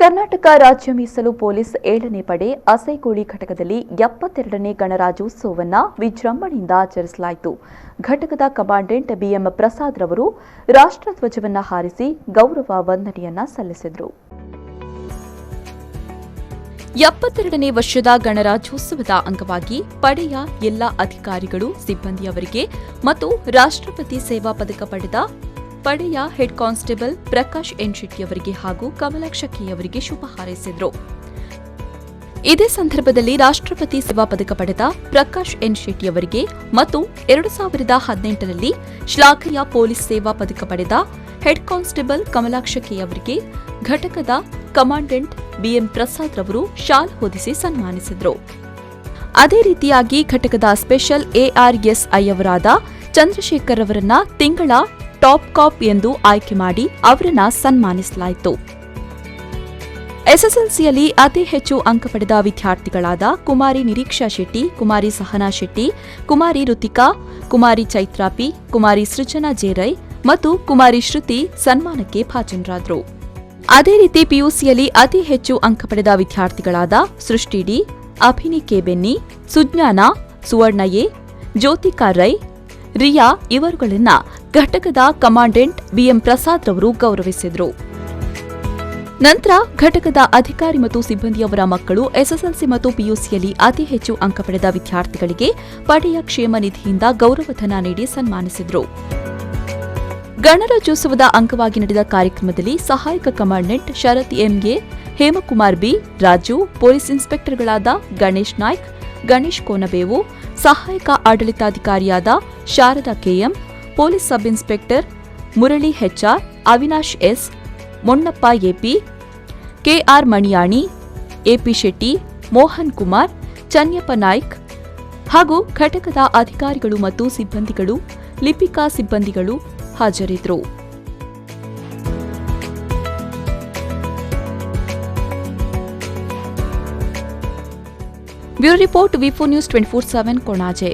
ಕರ್ನಾಟಕ ರಾಜ್ಯ ಮೀಸಲು ಪೊಲೀಸ್ 7ನೇ ಪಡೆ ಅಸೈಗೋಳಿ ಘಟಕದಲ್ಲಿ 72ನೇ ಗಣರಾಜ್ಯೋತ್ಸವವನ್ನು ವಿಜೃಂಭಣೆಯಿಂದ ಆಚರಿಸಲಾಯಿತು. ಘಟಕದ ಕಮಾಂಡೆಂಟ್ ಬಿಎಂ ಪ್ರಸಾದ್ ರವರು ರಾಷ್ಟ್ರಧ್ವಜವನ್ನು ಹಾರಿಸಿ ಗೌರವ ವಂದನೆಯನ್ನ ಸಲ್ಲಿಸಿದರು. 72ನೇ ವರ್ಷದ ಗಣರಾಜ್ಯೋತ್ಸವದ ಅಂಗವಾಗಿ ಪಡೆಯ ಎಲ್ಲ ಅಧಿಕಾರಿಗಳು, ಸಿಬ್ಬಂದಿಯವರಿಗೆ ಮತ್ತು ರಾಷ್ಟ್ರಪತಿ ಸೇವಾ ಪದಕ ಪಡೆದ ಪಡೆಯ ಹೆಡ್ ಕಾನ್ಸ್ಟೇಬಲ್ ಪ್ರಕಾಶ್ ಎನ್ ಶೆಟ್ಟಿಯವರಿಗೆ ಹಾಗೂ ಕಮಲಾಕ್ಷ ಕೆಯವರಿಗೆ ಶುಭ ಹಾರೈಸಿದರು. ಇದೇ ಸಂದರ್ಭದಲ್ಲಿ ರಾಷ್ಟ್ರಪತಿ ಸೇವಾ ಪದಕ ಪಡೆದ ಪ್ರಕಾಶ್ ಎನ್ ಶೆಟ್ಟಿಯವರಿಗೆ ಮತ್ತು 2018ರಲ್ಲಿ ಶ್ಲಾಘನೀಯ ಪೊಲೀಸ್ ಸೇವಾ ಪದಕ ಪಡೆದ ಹೆಡ್ ಕಾನ್ಸ್ಟೇಬಲ್ ಕಮಲಾಕ್ಷ ಕೆಯವರಿಗೆ ಘಟಕದ ಕಮಾಂಡೆಂಟ್ ಬಿಎಂ ಪ್ರಸಾದ್ ರವರು ಶಾಲ್ ಹೊದಿಸಿ ಸನ್ಮಾನಿಸಿದರು. ಅದೇ ರೀತಿಯಾಗಿ ಘಟಕದ ಸ್ಪೆಷಲ್ ಎಆರ್ಎಸ್ಐ ಅವರಾದ ಚಂದ್ರಶೇಖರ್ ಅವರನ್ನ ತಿಂಗಳ ಟಾಪ್ ಕಾಪ್ ಎಂದು ಆಯ್ಕೆ ಮಾಡಿ ಅವರನ್ನ ಸನ್ಮಾನಿಸಲಾಯಿತು. ಎಸ್ಎಸ್ಎಲ್ಸಿಯಲ್ಲಿ ಅತಿ ಹೆಚ್ಚು ಅಂಕ ಪಡೆದ ವಿದ್ಯಾರ್ಥಿಗಳಾದ ಕುಮಾರಿ ನಿರೀಕ್ಷಾ ಶೆಟ್ಟಿ, ಕುಮಾರಿ ಸಹನಾ ಶೆಟ್ಟಿ, ಕುಮಾರಿ ಋತಿಕಾ, ಕುಮಾರಿ ಚೈತ್ರಾ ಪಿ, ಕುಮಾರಿ ಸೃಜನಾ ಜೇರೈ ಮತ್ತು ಕುಮಾರಿ ಶ್ರುತಿ ಸನ್ಮಾನಕ್ಕೆ ಭಾಜನರಾದರು. ಅದೇ ರೀತಿ ಪಿಯುಸಿಯಲ್ಲಿ ಅತಿ ಹೆಚ್ಚು ಅಂಕ ಪಡೆದ ವಿದ್ಯಾರ್ಥಿಗಳಾದ Srishti D, Abhini K Benny, Sujnana, Suvarna A, Jyothika Rai, Riya ಇವರುಗಳನ್ನ ಘಟಕದ ಕಮಾಂಡೆಂಟ್ ಬಿಎಂ ಪ್ರಸಾದ್ ರವರು ಗೌರವಿಸಿದರು. ನಂತರ ಘಟಕದ ಅಧಿಕಾರಿ ಮತ್ತು ಸಿಬ್ಬಂದಿಯವರ ಮಕ್ಕಳು ಎಸ್ಎಸ್ಎಲ್ಸಿ ಮತ್ತು ಪಿಯುಸಿಯಲ್ಲಿ ಅತಿ ಹೆಚ್ಚು ಅಂಕ ಪಡೆದ ವಿದ್ಯಾರ್ಥಿಗಳಿಗೆ ಪಡೆಯ ಕ್ಷೇಮ ನಿಧಿಯಿಂದ ಗೌರವಧನ ನೀಡಿ ಸನ್ಮಾನಿಸಿದರು. ಗಣರಾಜ್ಯೋತ್ಸವದ ಅಂಗವಾಗಿ ನಡೆದ ಕಾರ್ಯಕ್ರಮದಲ್ಲಿ ಸಹಾಯಕ commandant Sharath MA, Hemakumar B, Raju, police ಇನ್ಸ್ಪೆಕ್ಟರ್ಗಳಾದ ಗಣೇಶ್ ನಾಯ್ಕ್, ಗಣೇಶ್ ಕೋನಬೇವು, ಸಹಾಯಕ ಆಡಳಿತಾಧಿಕಾರಿಯಾದ Sharada KM, police sub inspector Murali HR, Avinash S, Monnappa AP, KR Maniyani, AP Shetty, Mohan Kumar, Chanyappa Naik ಹಾಗೂ ಘಟಕದ ಅಧಿಕಾರಿಗಳು ಮತ್ತು ಸಿಬ್ಬಂದಿಗಳು, ಲಿಪಿಕಾ ಸಿಬ್ಬಂದಿಗಳು ಹಾಜರಿದ್ದರು. ಬ್ಯೂರೋ ರಿಪೋರ್ಟ್ ವಿ4 ನ್ಯೂಸ್ 24/7 ಕೊಣಾಜೆ.